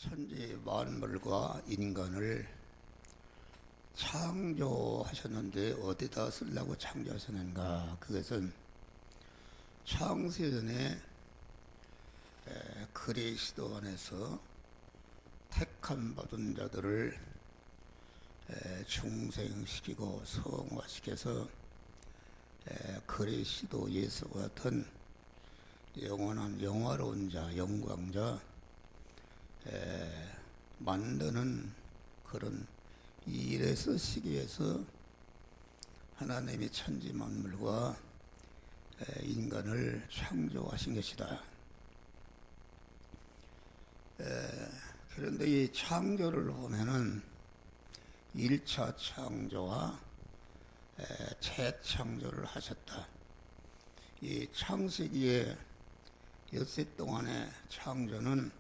천지 만물과 인간을 창조하셨는데 어디다 쓰려고 창조하셨는가? 그것은 창세전에 그리스도 안에서 택함 받은 자들을 중생시키고 성화시켜서 그리스도 예수와 같은 영원한 영화로운 자, 영광자 만드는 그런 일에 쓰시기 위해서 하나님이 천지 만물과 인간을 창조하신 것이다. 그런데 이 창조를 보면은 1차 창조와 재창조를 하셨다. 이 창세기의 엿새 동안의 창조는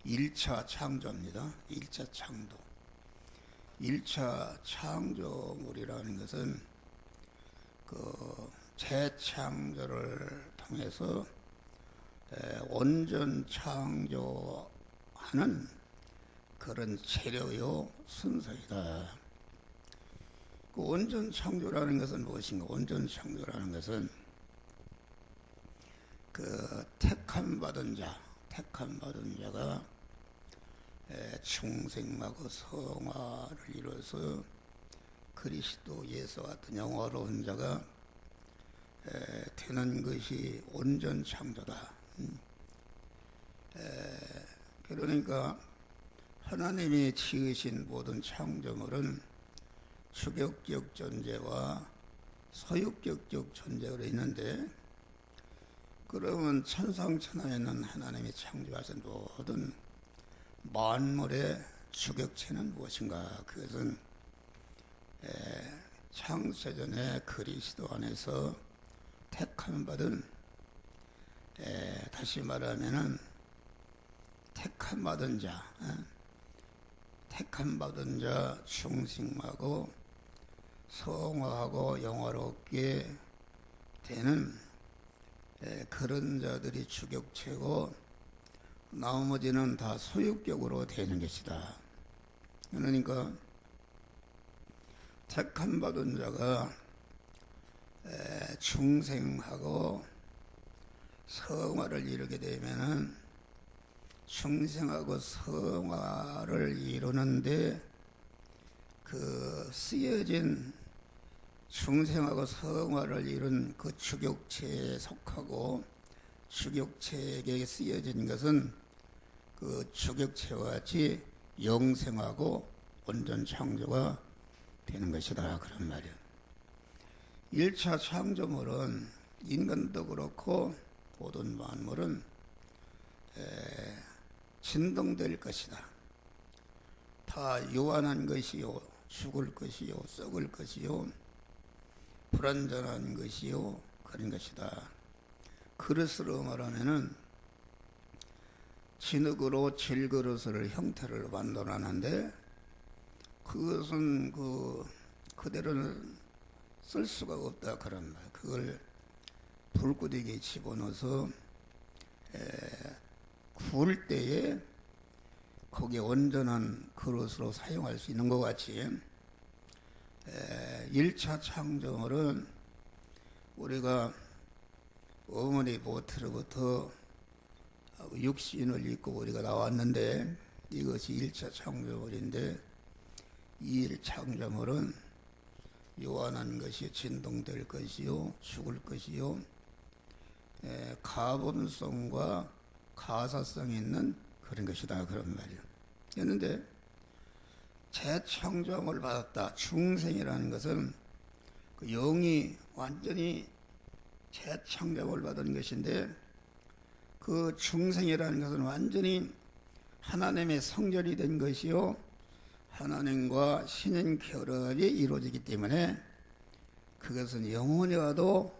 1차 창조입니다. 1차 창조. 1차 창조물이라는 것은 그 재창조를 통해서 온전 창조하는 그런 재료요 순서이다. 그 온전 창조라는 것은 무엇인가? 온전 창조라는 것은 그 택함 받은 자가 중생하고 성화를 이루어서 그리스도 예수 같은 영화로운 자가 되는 것이 온전 창조다. 그러니까 하나님이 지으신 모든 창조물은 주격적 존재와 소유격적 존재로 있는데, 그러면 천상천하에 있는 하나님이 창조하신 모든 만물의 주격체는 무엇인가? 그것은 창세전에 그리스도 안에서 택함 받은, 다시 말하면은 택함 받은 자 중생하고 성화하고 영화롭게 되는 그런 자들이 주격체고 나머지는 다 소유격으로 되는 것이다. 그러니까 택함 받은 자가 중생하고 성화를 이루게 되면은 중생하고 성화를 이루는데 그 쓰여진 중생하고 성화를 이룬 그 주격체에 속하고 주격체에게 쓰여진 것은 그 주격체와 같이 영생하고 온전 창조가 되는 것이다. 그런 말이야. 1차 창조물은 인간도 그렇고 모든 만물은 진동될 것이다. 다 요한한 것이요, 죽을 것이요, 썩을 것이요, 불완전한 것이요, 그런 것이다. 그릇으로 말하면은 진흙으로 질그릇을 형태를 만들어놨는데 그것은 그대로는 쓸 수가 없다. 그런 말. 그걸 불구덩이에 집어넣어서 구울 때에 거기에 온전한 그릇으로 사용할 수 있는 것 같이 1차 창조물은 우리가 어머니 보트로부터 육신을 입고 우리가 나왔는데 이것이 1차 창조물인데, 이 1차 창조물은 요한한 것이 진동될 것이요, 죽을 것이요, 가범성과 가사성이 있는 그런 것이다. 그런 말이에요. 그런데 재창조함을 받았다. 중생이라는 것은 그 영이 완전히 재창조함을 받은 것인데, 그 중생이라는 것은 완전히 하나님의 성전이 된 것이요, 하나님과 신인 결합이 이루어지기 때문에 그것은 영원히 와도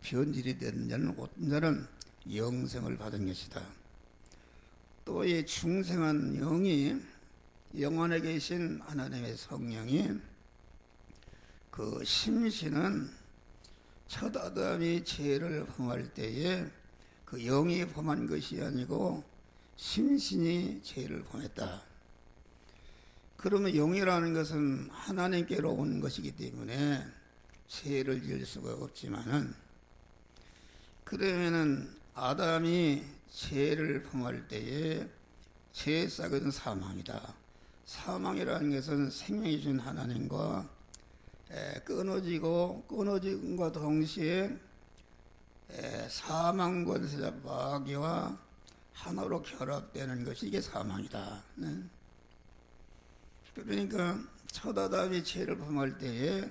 변질이 되는 자는 온전한 영생을 받은 것이다. 또 이 중생한 영이, 영원에 계신 하나님의 성령이, 그 심신은 첫 아담이 죄를 범할 때에 그 영이 범한 것이 아니고 심신이 죄를 범했다. 그러면 영이라는 것은 하나님께로 온 것이기 때문에 죄를 지을 수가 없지만은, 그러면은 아담이 죄를 범할 때에 죄의 싹은 사망이다. 사망이라는 것은 생명이 준 하나님과 끊어짐과 동시에 사망 권세자 마귀와 하나로 결합되는 것이 이게 사망이다. 그러니까 첫 아담이 죄를 범할 때에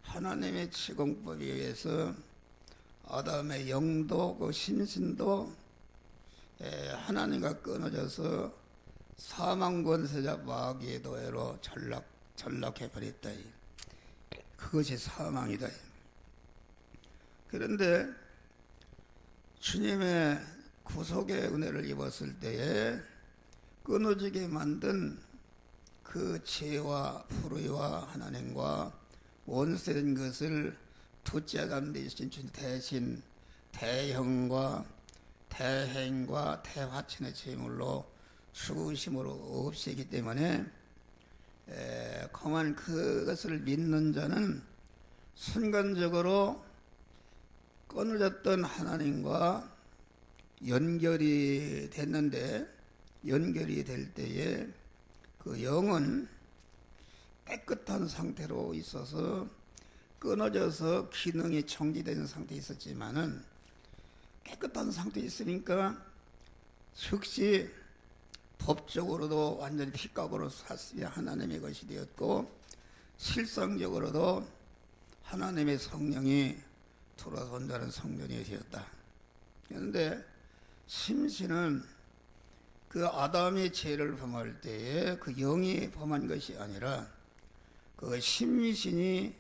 하나님의 치공법에 의해서 아담의 영도 그 심신도 하나님과 끊어져서 사망 권세자 마귀의 도회로 전락해버렸다. 그것이 사망이다. 그런데 주님의 구속의 은혜를 입었을 때에 끊어지게 만든 그 죄와 불의와 하나님과 원수된 것을 둘째 아담 되신 주님 대신 대형과 대행과 대화친의 제물로 죽으심으로 없애기 때문에 그만 그것을 믿는 자는 순간적으로 끊어졌던 하나님과 연결이 됐는데, 연결이 될 때에 그 영은 깨끗한 상태로 있어서 끊어져서 기능이 정지된 상태에 있었지만은, 깨끗한 상태에 있으니까 즉시 법적으로도 완전히 핏값으로 샀으며 하나님의 것이 되었고, 실상적으로도 하나님의 성령이 돌아서 온다는 성전이 되었다. 그런데 심신은 그 아담의 죄를 범할 때에 그 영이 범한 것이 아니라 그 심신이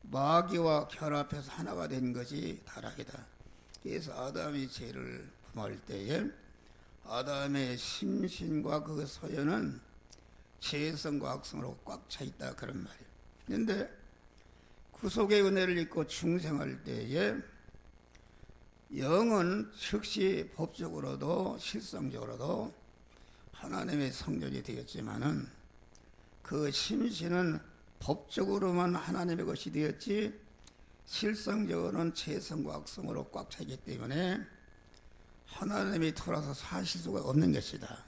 마귀와 결합해서 하나가 된 것이 타락이다. 그래서 아담의 죄를 범할 때에 아담의 심신과 그 소연은 죄성과 악성으로 꽉 차 있다, 그런 말이에요. 그런데 구속의 은혜를 입고 중생할 때에 영은 즉시 법적으로도 실성적으로도 하나님의 성전이 되었지만은, 그 심신은 법적으로만 하나님의 것이 되었지 실성적으로는 죄성과 악성으로 꽉 차있기 때문에 하나님이 돌아서 사실 수가 없는 것이다.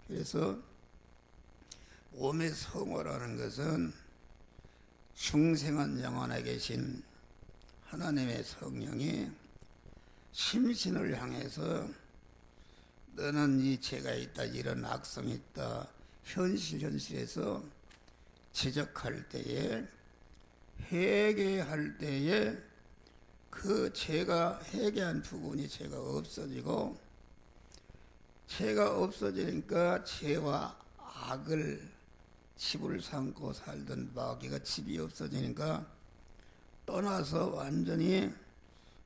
그래서 몸의 성호라는 것은 중생한 영혼 안에 계신 하나님의 성령이 심신을 향해서 너는 이 죄가 있다, 이런 악성이 있다, 현실에서 지적할 때에, 회개할 때에 그 죄가, 회개한 부분이 죄가 없어지고, 죄가 없어지니까 죄와 악을 집을 삼고 살던 마귀가 집이 없어지니까 떠나서 완전히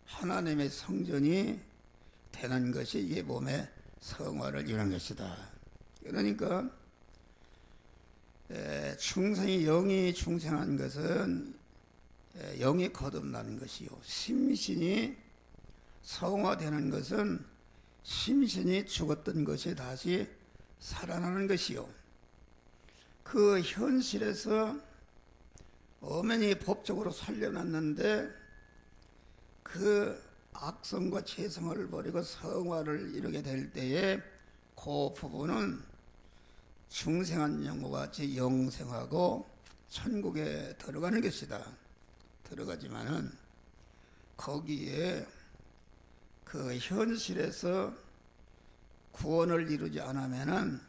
하나님의 성전이 되는 것이 이게 몸의 성화를 이루는 것이다. 그러니까 중생이, 영이 중생한 것은 영이 거듭나는 것이요, 심신이 성화되는 것은 심신이 죽었던 것이 다시 살아나는 것이요, 그 현실에서 엄연히 법적으로 살려놨는데 그 악성과 죄성을 버리고 성화를 이루게 될 때에 그 부분은 중생한 영과 같이 영생하고 천국에 들어가는 것이다. 들어가지만은 거기에 그 현실에서 구원을 이루지 않으면은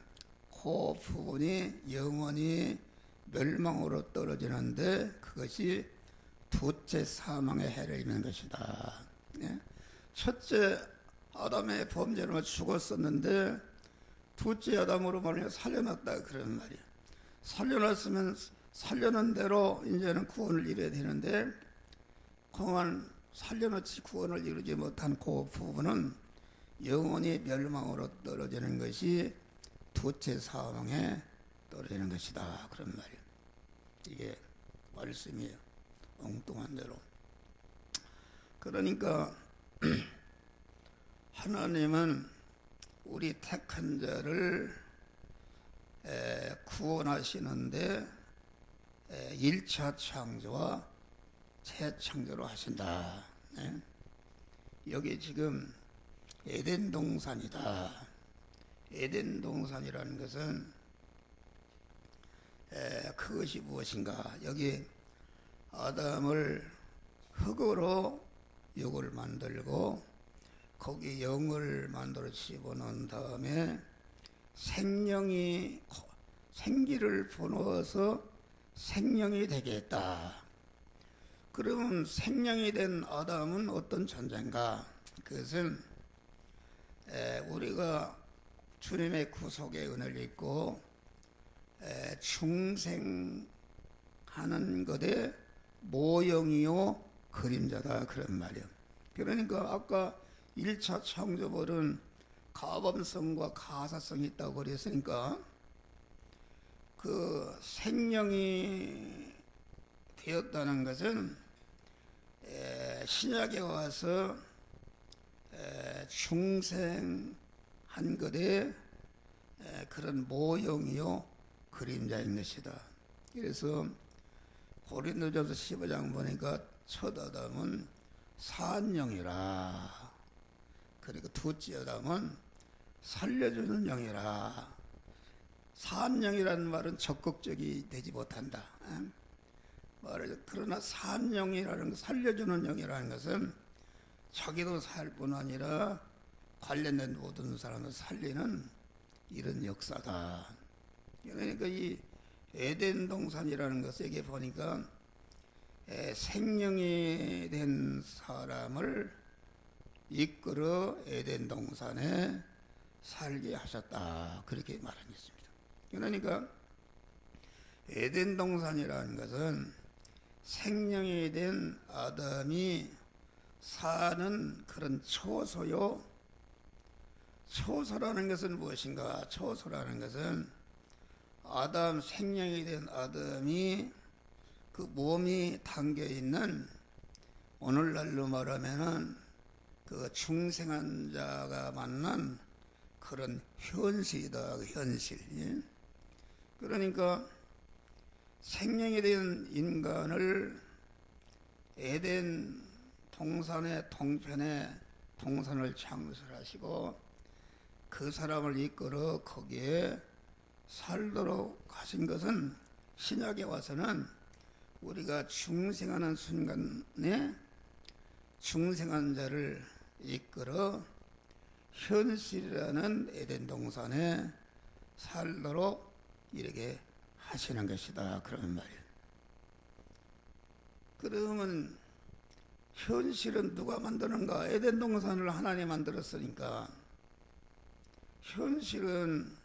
그 부분이 영원히 멸망으로 떨어지는데, 그것이 둘째 사망의 해를 입는 것이다. 첫째 아담의 범죄로 죽었었는데 둘째 아담으로 말하면 살려놨다, 그런 말이야. 살려놨으면 살려놓은 대로 이제는 구원을 이뤄야 되는데, 그만 살려놓지 구원을 이루지 못한 그 부분은 영원히 멸망으로 떨어지는 것이 둘째 사망에 떨어지는 것이다, 그런 말이에요. 이게 말씀이에요, 엉뚱한 대로. 그러니까 하나님은 우리 택한 자를 구원하시는데 1차 창조와 재창조로 하신다. 여기 지금 에덴 동산이다. 에덴 동산이라는 것은 그것이 무엇인가? 여기 아담을 흙으로 육을 만들고 거기 영을 만들어 집어넣은 다음에 생기를 부어서 생명이 되게 했다. 그러면 생명이 된 아담은 어떤 존재인가? 그것은 우리가 주님의 구속의 은혜를 입고 중생하는 것의 모형이요 그림자다, 그런 말이요. 그러니까 아까 1차 창조물은 가범성과 가사성이 있다고 그랬으니까 그 생명이 되었다는 것은 신약에 와서 중생한 것의 그런 모형이요 그림자인 것이다. 그래서 고린도전서 15장 보니까 첫 아담은 산영이라, 그리고 둘째 아담은 살려주는 영이라. 산영이라는 말은 적극적이 되지 못한다. 그러나 산영이라는 것, 살려주는 영이라는 것은 자기도 살 뿐 아니라 관련된 모든 사람을 살리는 이런 역사다. 그러니까 이 에덴 동산이라는 것에게 보니까 생명이 된 사람을 이끌어 에덴 동산에 살게 하셨다, 그렇게 말하겠습니다. 그러니까 에덴 동산이라는 것은 생명이 된 아담이 사는 그런 초소요. 초소라는 것은 무엇인가? 초소라는 것은 아담, 생명이 된 아담이 그 몸이 담겨 있는, 오늘날로 말하면은 그 중생한 자가 만난 그런 현실이다, 현실. 그러니까 생명이 된 인간을 에덴 동산의 동편에 동산을 창설하시고 그 사람을 이끌어 거기에 살도록 하신 것은 신약에 와서는 우리가 중생하는 순간에 중생한 자를 이끌어 현실이라는 에덴 동산에 살도록 이렇게 하시는 것이다, 그런 말이에요. 그러면 현실은 누가 만드는가? 에덴 동산을 하나님이 만들었으니까 현실은,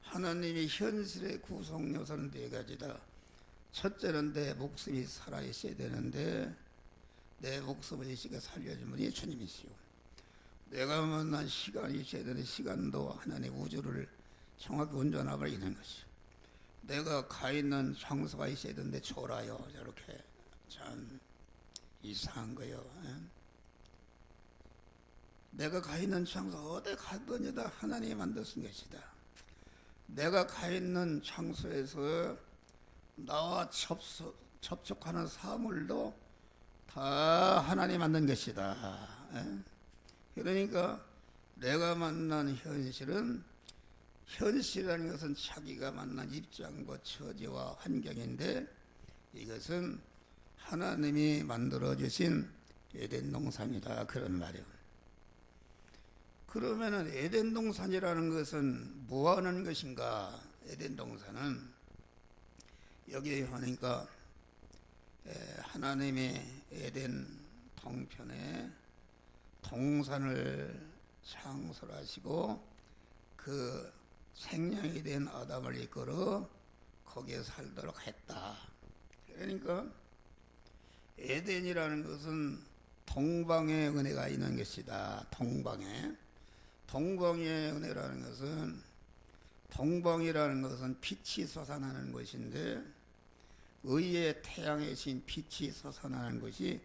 하나님이 현실의 구성 요소는 네 가지다. 첫째는 내 목숨이 살아있어야 되는데 내 목숨을 이 시간 살려주면 이 주님이시오. 내가 만난 시간이 있어야 되는데 시간도 하나님 우주를 정확히 운전하고 있는 것이오. 내가 가 있는 장소가 있어야 되는데 졸아요. 저렇게 참 이상한 거요. 내가 가 있는 장소 어디 가든지 다 하나님이 만드신 것이다. 내가 가 있는 장소에서 나와 접촉하는 사물도 다 하나님이 만든 것이다. 그러니까 내가 만난 현실은, 현실이라는 것은 자기가 만난 입장과 처지와 환경인데 이것은 하나님이 만들어주신 에덴 동산이다, 그런 말이에요. 그러면은 에덴 동산이라는 것은 뭐 하는 것인가? 에덴 동산은 여기에 하니까 하나님의 에덴 동편에 동산을 창설하시고 그 생명이 된 아담을 이끌어 거기에 살도록 했다. 그러니까 에덴이라는 것은 동방의 은혜가 있는 것이다. 동방의 은혜라는 것은, 동방이라는 것은 빛이 솟아나는 것인데 의의 태양의 신 빛이 솟아나는 것이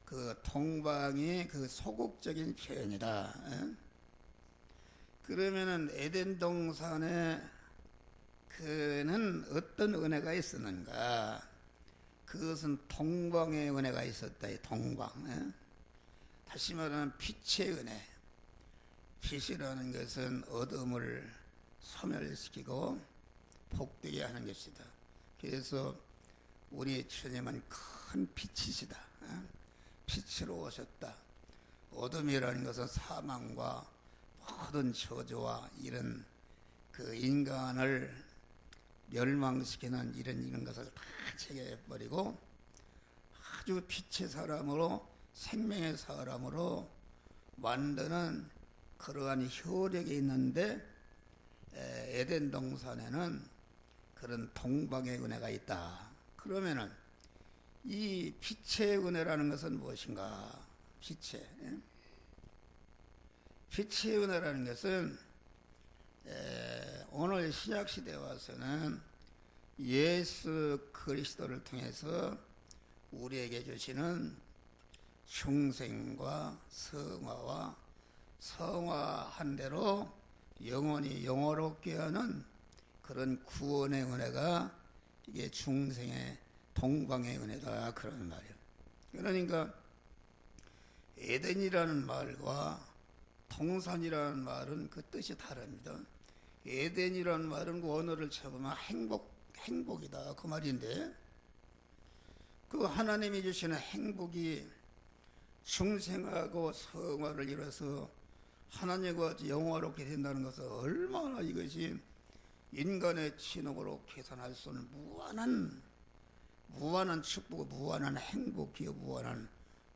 그 동방의 그 소극적인 표현이다. 그러면은 에덴 동산에 그는 어떤 은혜가 있었는가? 그것은 동방의 은혜가 있었다. 이 동방. 다시 말하면 빛의 은혜. 빛이라는 것은 어둠을 소멸시키고 복되게 하는 것이다. 그래서 우리 주님은 큰 빛이시다. 빛으로 오셨다. 어둠이라는 것은 사망과 모든 저주와 이런 그 인간을 멸망시키는 이런 것을 다 제거해버리고 아주 빛의 사람으로 생명의 사람으로 만드는 그러한 효력이 있는데 에덴 동산에는 그런 동방의 은혜가 있다. 그러면은 이 빛의 은혜라는 것은 무엇인가? 빛의 은혜라는 것은 오늘 신약시대에 와서는 예수 그리스도를 통해서 우리에게 주시는 중생과 성화와 성화한 대로 영원히 영원롭게 하는 그런 구원의 은혜가 이게 중생의 동방의 은혜다 그런 말이에요. 그러니까 에덴이라는 말과 동산이라는 말은 그 뜻이 다릅니다. 에덴이라는 말은 원어를 쳐보면 행복이다 그 말인데, 그 하나님이 주시는 행복이 중생하고 성화를 이뤄서 하나님과 영화롭게 된다는 것은 얼마나 이것이 인간의 진흙으로 계산할 수 없는 무한한 축복, 무한한 행복이요 무한한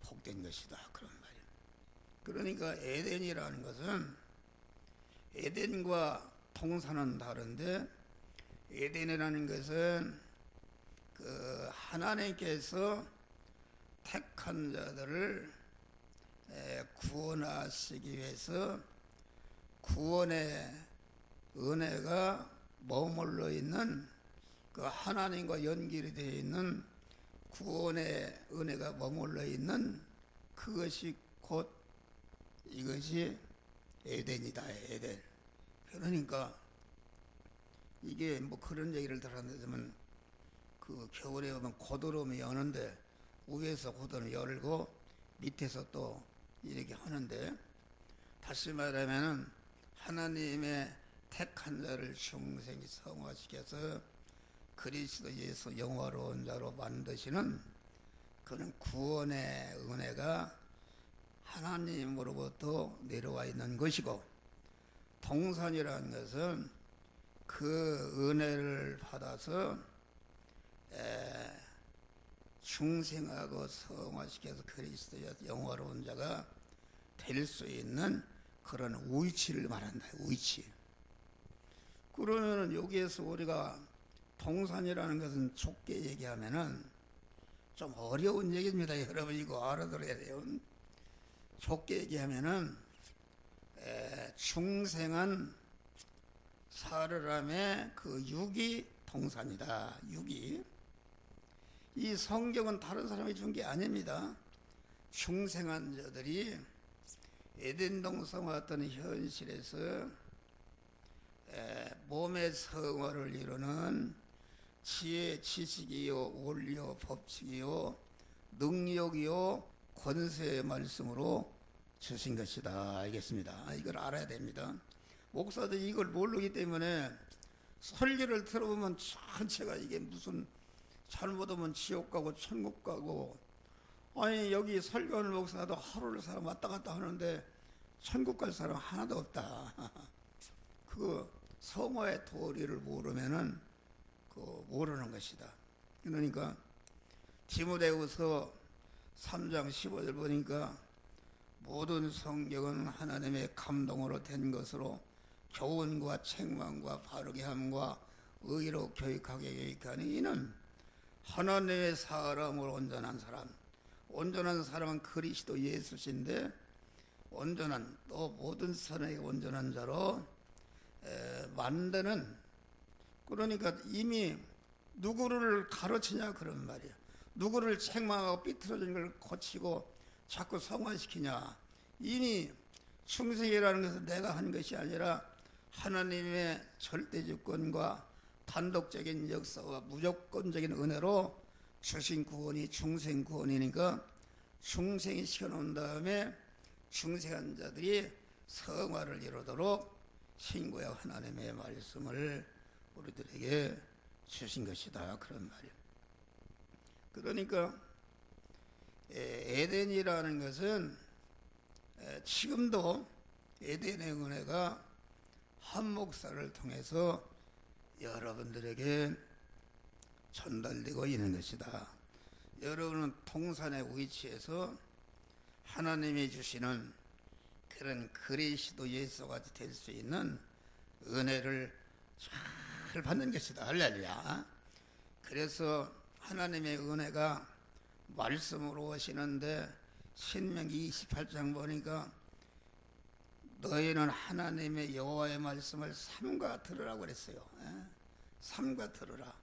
복된 것이다 그런 말이에요. 그러니까 에덴이라는 것은 에덴과 동산은 다른데, 에덴이라는 것은 그 하나님께서 택한 자들을 구원하시기 위해서 구원의 은혜가 머물러 있는, 그 하나님과 연결이 되어 있는 구원의 은혜가 머물러 있는 그것이 곧 이것이 에덴이다. 에덴. 그러니까 이게 뭐 그런 얘기를 들었는데, 그 겨울에 오면 고드름이 여는데 위에서 고드름 열고 밑에서 또 이렇게 하는데, 다시 말하면 하나님의 택한 자를 중생이 성화시켜서 그리스도 예수 영화로운 자로 만드시는 그런 구원의 은혜가 하나님으로부터 내려와 있는 것이고, 동산이라는 것은 그 은혜를 받아서 중생하고 성화시켜서 그리스도 영화로운 자가 될 수 있는 그런 위치를 말한다. 위치. 그러면 여기에서 우리가 동산이라는 것은 좁게 얘기하면은 좀 어려운 얘기입니다. 여러분 이거 알아들어야 돼요. 좁게 얘기하면은 중생한 사르람의 그 육이 동산이다. 육이. 이 성경은 다른 사람이 준 게 아닙니다. 중생한 자들이 에덴 동산과 같은 현실에서 몸의 성화를 이루는 지혜, 지식이요, 원리요, 법칙이요, 능력이요, 권세의 말씀으로 주신 것이다. 알겠습니다. 이걸 알아야 됩니다. 목사들이 이걸 모르기 때문에 설교를 들어보면 전체가 이게 무슨 잘못하면 지옥 가고 천국 가고, 아니 여기 설교하는 목사도 하루를 사람 왔다 갔다 하는데 천국 갈 사람 하나도 없다. 그 성화의 도리를 모르면은 그 모르는 것이다. 그러니까 디모데후서 3장 15절 보니까 모든 성경은 하나님의 감동으로 된 것으로 교훈과 책망과 바르게 함과 의로 교육하게 교육하니 이는 하나님의 사람으로 온전한 사람, 온전한 사람은 그리스도 예수신데 온전한, 또 모든 사람에게 온전한 자로 만드는, 그러니까 이미 누구를 가르치냐 그런 말이야. 누구를 책망하고 삐뚤어진 걸 고치고 자꾸 성화시키냐. 이미 충성이라는 것은 내가 한 것이 아니라 하나님의 절대주권과 단독적인 역사와 무조건적인 은혜로 주신 구원이 중생 구원이니까 중생이 시켜놓은 다음에 중생한 자들이 성화를 이루도록 신구약 하나님의 말씀을 우리들에게 주신 것이다, 그런 말이에요. 그러니까 에덴이라는 것은 지금도 에덴의 은혜가 한 목사를 통해서 여러분들에게 전달되고 있는 것이다. 여러분은 동산의 위치에서 하나님이 주시는 그런 그리스도 예수가 될 수 있는 은혜를 잘 받는 것이다. 할렐루야. 그래서 하나님의 은혜가 말씀으로 오시는데 신명기 28장 보니까 너희는 하나님의 여호와의 말씀을 삼가 들으라고 그랬어요. 삼가 들으라.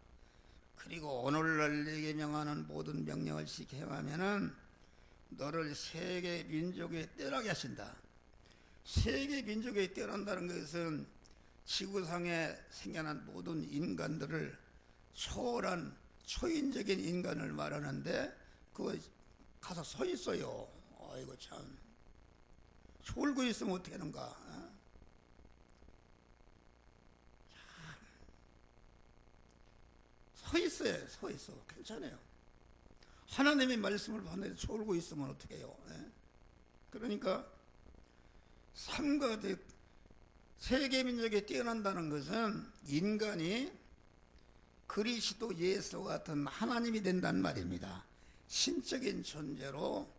그리고 오늘날 네게 명하는 모든 명령을 지켜 행하면은 너를 세계 민족에 떼어나게 하신다. 세계 민족에 떼어난다는 것은 지구상에 생겨난 모든 인간들을 초월한 초인적인 인간을 말하는데 그거 가서 서 있어요. 아이고 참 졸고 있으면 어떻게 하는가. 서 있어요. 서 있어. 괜찮아요. 하나님의 말씀을 받는데 졸고 있으면 어떻게 해요. 그러니까 삼가 세계 민족에 뛰어난다는 것은 인간이 그리스도 예수 같은 하나님이 된다는 말입니다. 신적인 존재로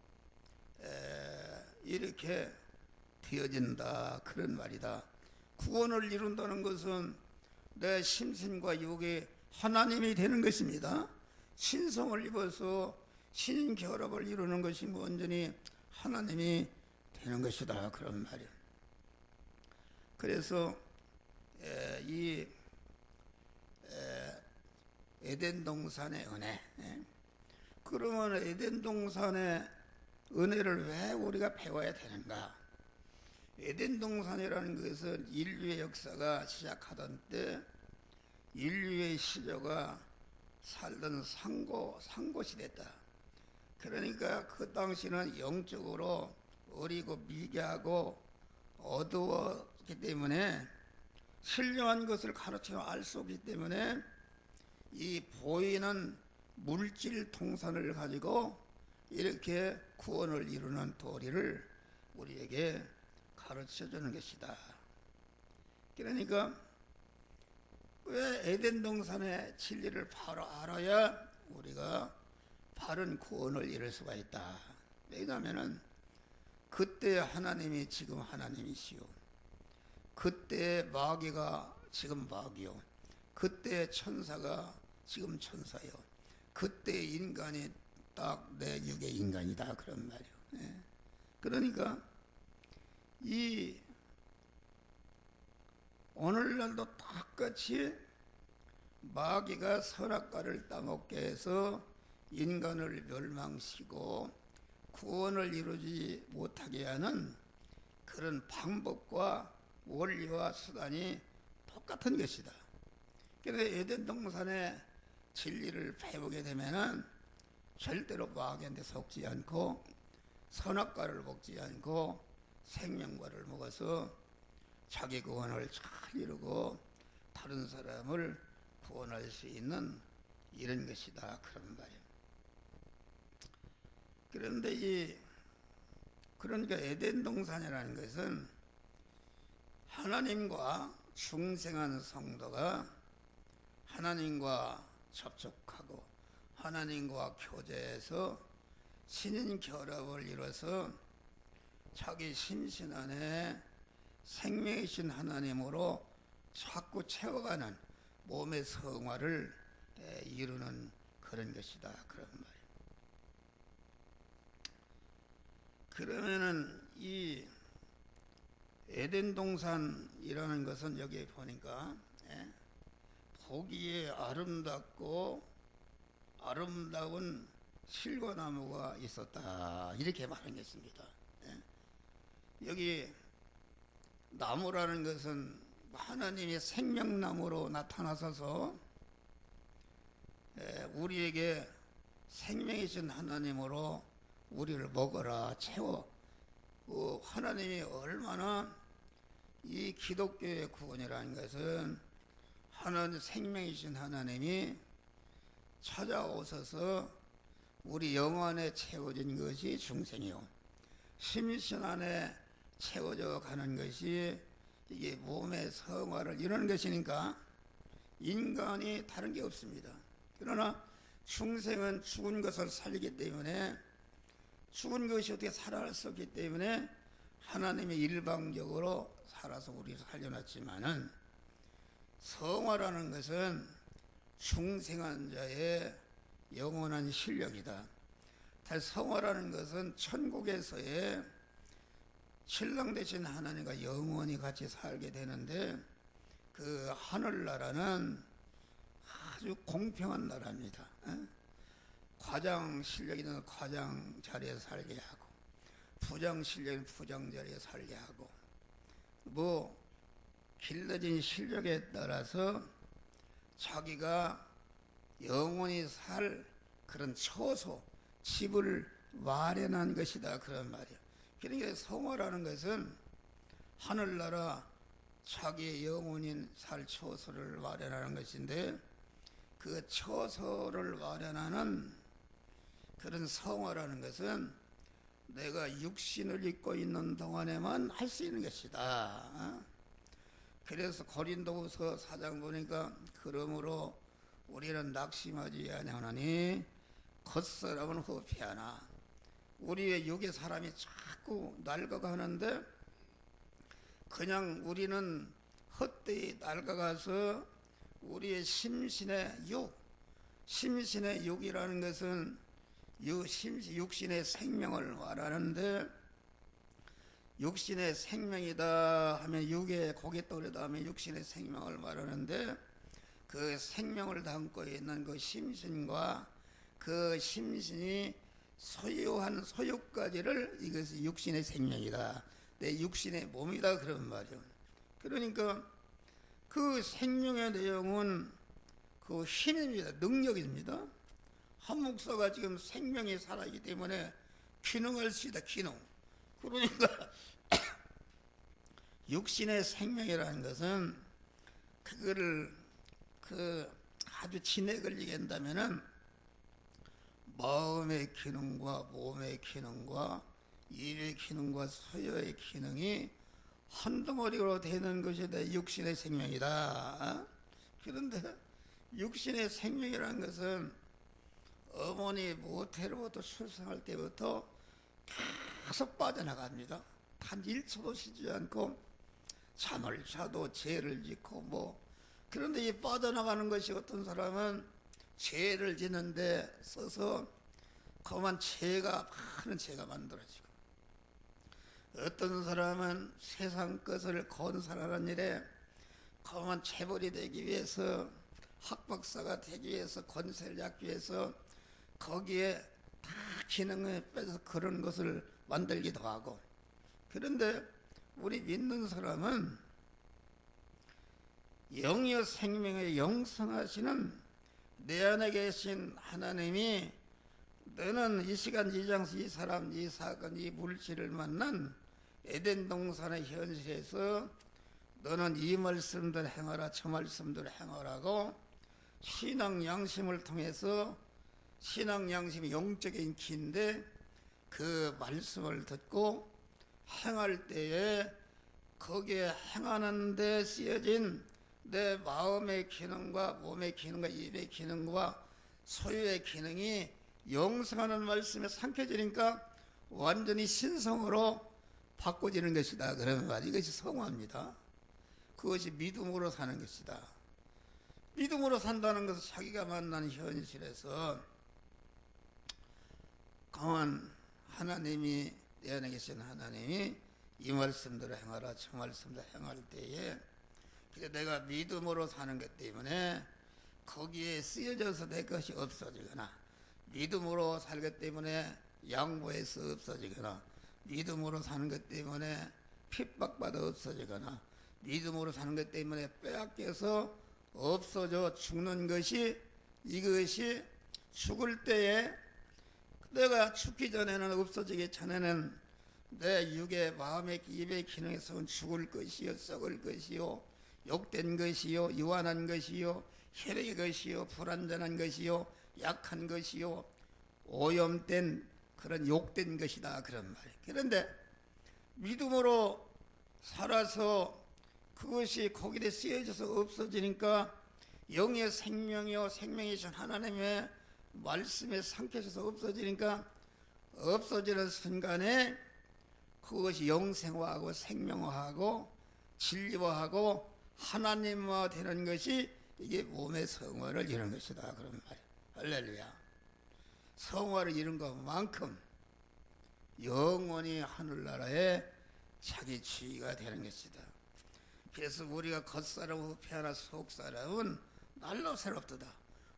이렇게 되어진다, 그런 말이다. 구원을 이룬다는 것은 내 심신과 육이 하나님이 되는 것입니다. 신성을 입어서 신결합을 이루는 것이 온전히 하나님이 되는 것이다, 그런 말이에요. 그래서 이 에덴 동산의 은혜, 그러면 에덴 동산의 은혜를 왜 우리가 배워야 되는가? 에덴 동산이라는 것은 인류의 역사가 시작하던 때 인류의 시조가 살던 상고시대다. 그러니까 그 당시는 영적으로 어리고 미개하고 어두웠기 때문에 신령한 것을 가르쳐 알 수 없기 때문에 이 보이는 물질 통산을 가지고 이렇게 구원을 이루는 도리를 우리에게 가르쳐 주는 것이다. 그러니까 왜 에덴 동산의 진리를 바로 알아야 우리가 바른 구원을 이룰 수가 있다. 왜냐하면 그때 하나님이 지금 하나님이시요, 그때 마귀가 지금 마귀요, 그때 천사가 지금 천사요, 그때 인간이 딱 내 육의 인간이다, 그런 말이요. 그러니까 이 오늘날도 똑같이 마귀가 선악과를 따먹게 해서 인간을 멸망시키고 구원을 이루지 못하게 하는 그런 방법과 원리와 수단이 똑같은 것이다. 그래서 에덴 동산의 진리를 배우게 되면은 절대로 마귀한테 속지 않고 선악과를 먹지 않고 생명과를 먹어서 자기 구원을 잘 이루고 다른 사람을 구원할 수 있는 이런 것이다, 그런 말이에요. 그런데 그러니까 에덴 동산이라는 것은 하나님과 중생한 성도가 하나님과 접촉하고 하나님과 교제해서 신인 결합을 이뤄서 자기 심신 안에 생명이신 하나님으로 자꾸 채워가는 몸의 성화를 이루는 그런 것이다, 그런 말이에요. 그러면은 이 에덴 동산이라는 것은 여기 보니까 보기에 아름답고 아름다운 실과나무가 있었다, 이렇게 말한 것입니다. 여기 나무라는 것은 하나님의 생명나무로 나타나셔서 우리에게 생명이신 하나님으로 우리를 먹어라 채워. 하나님이 얼마나 이 기독교의 구원이라는 것은 하나님 생명이신 하나님이 찾아오셔서 우리 영혼에 채워진 것이 중생이요, 심신 안에 채워져 가는 것이 이게 몸의 성화를 이루는 것이니까 인간이 다른 게 없습니다. 그러나 중생은 죽은 것을 살리기 때문에, 죽은 것이 어떻게 살아날 수 없기 때문에 하나님이 일방적으로 살아서 우리를 살려놨지만은, 성화라는 것은 중생한 자의 영원한 실력이다. 성화라는 것은 천국에서의 신랑 되신 하나님과 영원히 같이 살게 되는데, 그 하늘나라는 아주 공평한 나라입니다. 과장 실력 있는 과장 자리에 살게 하고, 부장 실력 있는 부장 자리에 살게 하고, 길러진 실력에 따라서 자기가 영원히 살 그런 처소, 집을 마련한 것이다, 그런 말이야. 그러니까 성화라는 것은 하늘나라 자기의 영혼인 살 처소를 마련하는 것인데, 그 처소를 마련하는 그런 성화라는 것은 내가 육신을 입고 있는 동안에만 할 수 있는 것이다. 그래서 고린도후서 4장 보니까, 그러므로 우리는 낙심하지 아니하나니 겉사람은 후패하나. 우리의 육의 사람이 자꾸 낡아가는데, 그냥 우리는 헛되이 낡아가서 우리의 심신의 육이라는 것은 육신의 생명을 말하는데, 육신의 생명이다 하면, 육의 고개 떠오르다 하면 육신의 생명을 말하는데, 그 생명을 담고 있는 그 심신과 그 심신이 소유한 소유까지를, 이것이 육신의 생명이다, 내 육신의 몸이다, 그런 말이요. 그러니까 그 생명의 내용은 그 힘입니다. 능력입니다. 한 목사가 지금 생명이 살아있기 때문에 기능할 수 있다, 기능. 그러니까 육신의 생명이라는 것은 그거를 아주 진액을 얘기한다면은 마음의 기능과 몸의 기능과 입의 기능과 소유의 기능이 한 덩어리로 되는 것이 내 육신의 생명이다. 그런데 육신의 생명이라는 것은 어머니 모태로부터 출생할 때부터 계속 빠져나갑니다. 단 1초도 쉬지 않고 잠을 자도 죄를 짓고 그런데 이 빠져나가는 것이, 어떤 사람은 죄를 짓는데 써서 그만 많은 죄가 만들어지고, 어떤 사람은 세상 것을 건설하는 일에 그만 재벌이 되기 위해서, 학박사가 되기 위해서, 권세를 잡기 위해서 거기에 다 기능을 빼서 그런 것을 만들기도 하고. 그런데 우리 믿는 사람은 영이여 생명의 영성하시는 내 안에 계신 하나님이, 너는 이 시간 이 장소 이 사람 이 사건 이 물질을 만난 에덴 동산의 현실에서 너는 이 말씀들 행하라, 저 말씀들 행하라고 신앙 양심을 통해서, 신앙 양심이 영적인 키인데, 그 말씀을 듣고 행할 때에 거기에 행하는 데 쓰여진 내 마음의 기능과 몸의 기능과 입의 기능과 소유의 기능이 영성하는 말씀에 삼켜지니까 완전히 신성으로 바꿔지는 것이다, 그러는 말. 이것이 성화입니다. 그것이 믿음으로 사는 것이다. 믿음으로 산다는 것은 자기가 만난 현실에서 강한 하나님이, 내 안에 계신 하나님이 이 말씀대로 행하라, 저 말씀대로 행할 때에, 내가 믿음으로 사는 것 때문에 거기에 쓰여져서 내 것이 없어지거나, 믿음으로 살기 때문에 양보해서 없어지거나, 믿음으로 사는 것 때문에 핍박받아 없어지거나 믿음으로 사는 것 때문에 빼앗겨서 없어져 죽는 것이, 이것이 죽을 때에 내가 죽기 전에는 없어지기 전에는 내 육의 마음의 입의 기능에서는 죽을 것이요, 썩을 것이요, 욕된 것이요, 유한한 것이요, 혈액의 것이요, 불완전한 것이요, 약한 것이요, 오염된 그런 욕된 것이다, 그런 말이에요. 그런데 믿음으로 살아서 그것이 거기에 쓰여져서 없어지니까 영의 생명이요, 생명이신 하나님의 말씀에 삼켜져서 없어지니까 없어지는 순간에 그것이 영생화하고 생명화하고 진리화하고 하나님화 되는 것이 이게 몸의 성화를 이루는 것이다, 그런 말이에요. 할렐루야. 성화를 이룬 것만큼 영원히 하늘나라에 자기 주의가 되는 것이다. 그래서 우리가 겉사람 후패하나 속사람은 날로 새롭도다.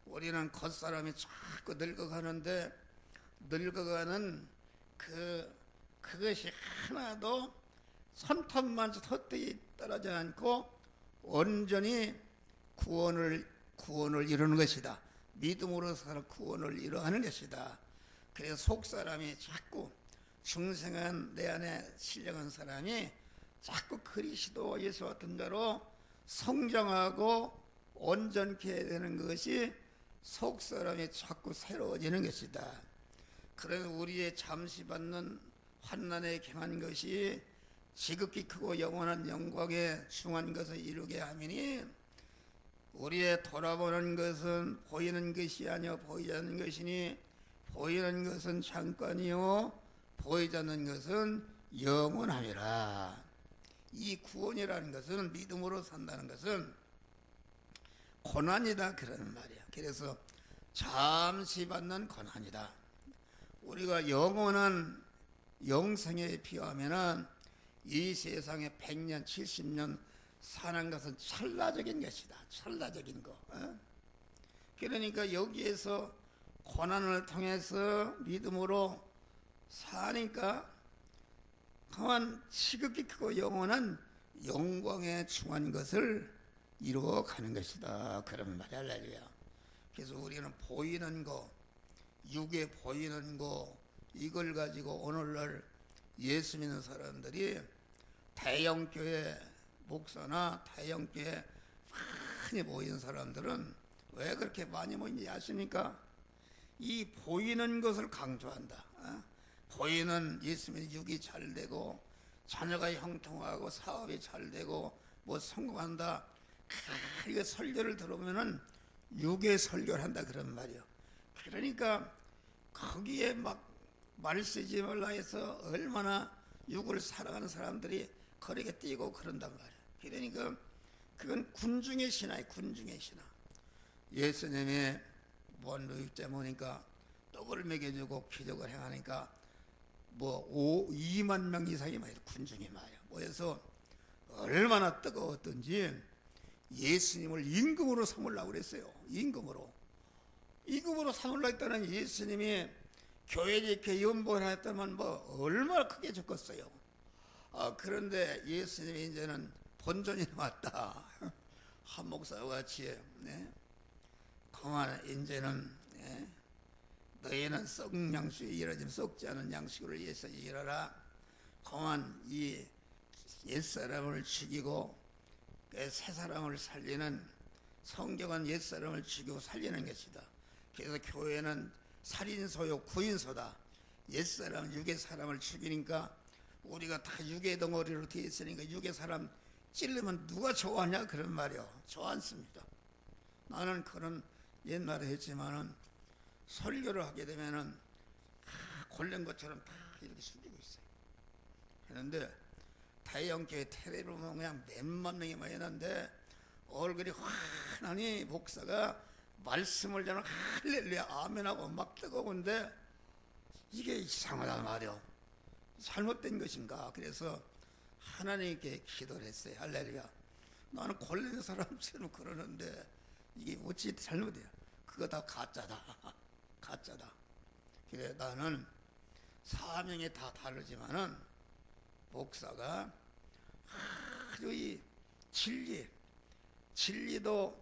우리는 겉사람이 자꾸 늙어가는데 늙어가는 그것이 하나도 손톱만 헛되이 떨어지지 않고 온전히 구원을 이루는 것이다. 믿음으로서 구원을 이루하는 것이다. 그래서 속사람이 자꾸 중생한 내 안에 신령한 사람이 자꾸 그리스도 예수 같은 자로 성장하고 온전케 되는 것이 속사람이 자꾸 새로워지는 것이다. 그래서 우리의 잠시 받는 환난에 경한 것이 지극히 크고 영원한 영광에 중한 것을 이루게 하미니 우리의 돌아보는 것은 보이는 것이 아니요 보이지 않는 것이니 보이는 것은 잠깐이요 보이지 않는 것은 영원함이라. 이 구원이라는 것은 믿음으로 산다는 것은 고난이다, 그런 말이야. 그래서 잠시 받는 고난이다. 우리가 영원한 영생에 비하면은 이 세상에 100년 70년 사는 것은 찰나적인 것이다. 찰나적인 거. 그러니까 여기에서 고난을 통해서 믿음으로 사니까 그만 지극히 크고 영원한 영광에 충한 것을 이루어가는 것이다, 그런 말이야. 할렐루야. 그래서 우리는 보이는 거, 육에 보이는 거, 이걸 가지고 오늘날 예수 믿는 사람들이 대형교회 목사나 대형교회 많이 모인 사람들은 왜 그렇게 많이 모이는지 아십니까? 이 보이는 것을 강조한다. 보이는 예수 믿는 육이 잘 되고 자녀가 형통하고 사업이 잘 되고 뭐 성공한다. 이거 설교를 들어보면은 육의 설교를 한다, 그런 말이요. 그러니까 거기에 막 말 쓰지 말라 해서 얼마나 육을 사랑하는 사람들이 거리에 뛰고 그런단 말이야. 그러니까 그건 군중의 신화예요, 군중의 신화. 예수님이 원로육자 모니까 떡을 먹여주고 기적을 행하니까 2만 명 이상이 모여, 군중이 모여서 얼마나 뜨거웠던지 예수님을 임금으로 삼으려고 그랬어요. 임금으로 삼으려고 했다는 예수님이 교회에 이렇게 연봉을 했다면 얼마나 크게 적었어요. 그런데 예수님이 이제는 본전이 왔다. 한 목사와 같이, 그만 이제는, 너희는 썩은 양식에 일하지 썩지 않은 양식으로 위해서 일하라. 그만 이 옛사람을 죽이고 새 사람을 살리는, 성경은 옛사람을 죽이고 살리는 것이다. 그래서 교회는 살인소요 구인소다. 옛사람 육의 사람을 죽이니까 우리가 다 육의 덩어리로 되어 있으니까 육의 사람 찔르면 누가 좋아하냐, 그런 말이요. 좋지 않습니다. 나는 그런 옛날에 했지만은 설교를 하게 되면은 골른 것처럼 다 이렇게 숙이고 있어요. 그런데 대형교회 텔레비를 보면 그냥 몇만 명이 모였는데 얼굴이 환하니 목사가 말씀을 저는 할렐루야 아멘하고 막 뜨거운데 이게 이상하단 말이요. 잘못된 것인가. 그래서 하나님께 기도를 했어요. 할렐루야. 나는 골린 사람처럼 그러는데 이게 어찌 잘못이야. 그거 다 가짜다. 가짜다. 그래 나는 사명이 다 다르지만은 목사가 아주 이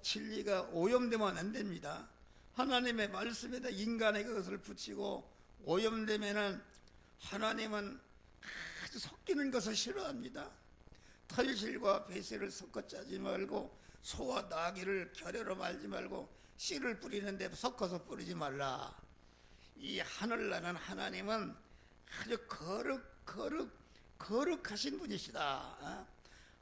진리가 오염되면 안 됩니다. 하나님의 말씀에다 인간의 그것을 붙이고 오염되면은 하나님은 아주 섞이는 것을 싫어합니다. 털실과 배실을 섞어 짜지 말고 소와 나귀를 결여로 말지 말고 씨를 뿌리는데 섞어서 뿌리지 말라. 이 하늘나는 하나님은 아주 거룩하신 분이시다.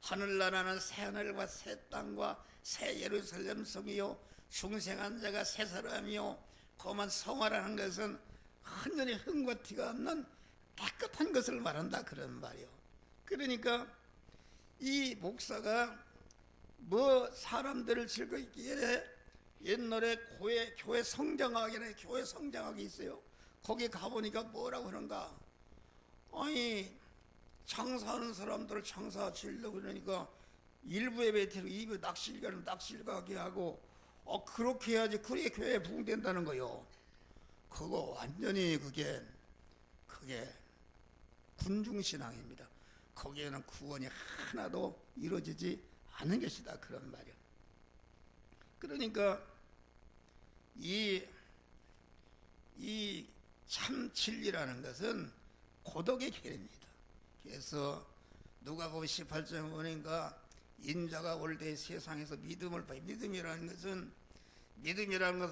하늘나라는 새하늘과 새 땅과 새 예루살렘 성이요 중생한 자가 새 사람이요 고만 성화라는 것은 완전히 흠과 티가 없는 깨끗한 것을 말한다 그런 말이요. 그러니까 이 목사가 뭐 사람들을 즐거있기에 옛날에 교회 성장학이 있어요. 거기 가보니까 뭐라고 그런가, 아니 장사하는 사람들을 장사 치려고 그러니까 일부 예배드리고 일부 낚시일가는 낚시일가게 하고 그렇게 해야지 그게 교회에 부흥된다는 거요. 그거 완전히 그게 군중신앙입니다. 거기에는 구원이 하나도 이루어지지 않은 것이다 그런 말이요. 그러니까 이 참 진리라는 것은 고독의 길입니다. 그래서 누가복음 18장 보니까 인자가 올 때 세상에서 믿음을 봐요. 믿음이라는 것은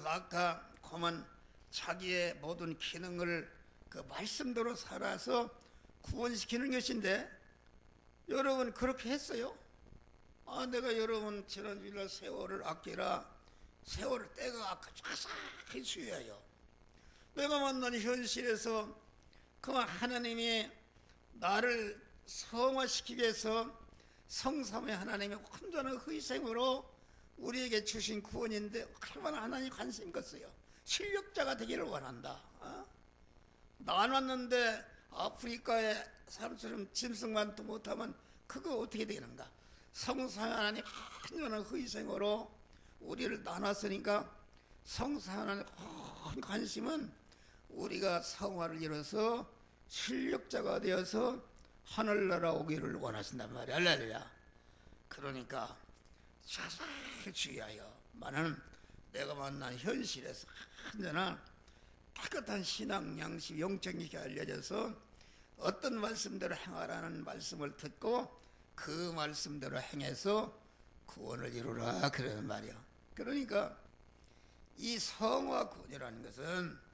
아까 그만 자기의 모든 기능을 그 말씀대로 살아서 구원시키는 것인데, 여러분 그렇게 했어요? 내가 여러분 지난주일날 세월을 아끼라, 세월을 때가 자세히 주의하여 내가 만난 현실에서 그만 하나님이 나를 성화시키기 위해서 성삼의 하나님의 온전한 희생으로 우리에게 주신 구원인데 얼마나 하나님 관심 있겠어요. 실력자가 되기를 원한다. 나눴는데 아프리카의 사람처럼 짐승만도 못하면 그거 어떻게 되는가. 성삼의 하나님 온전한 희생으로 우리를 나눴으니까 성삼의 하나님 큰 관심은 우리가 성화를 이뤄서 실력자가 되어서 하늘나라 오기를 원하신단 말이야. 할렐루야. 그러니까 자세히 주의하여 만은 내가 만난 현실에서 언제나 깨끗한 신앙 양식 영적이게 알려져서 어떤 말씀대로 행하라는 말씀을 듣고 그 말씀대로 행해서 구원을 이루라 그러는 말이야. 그러니까 이 성화 구원이라는 것은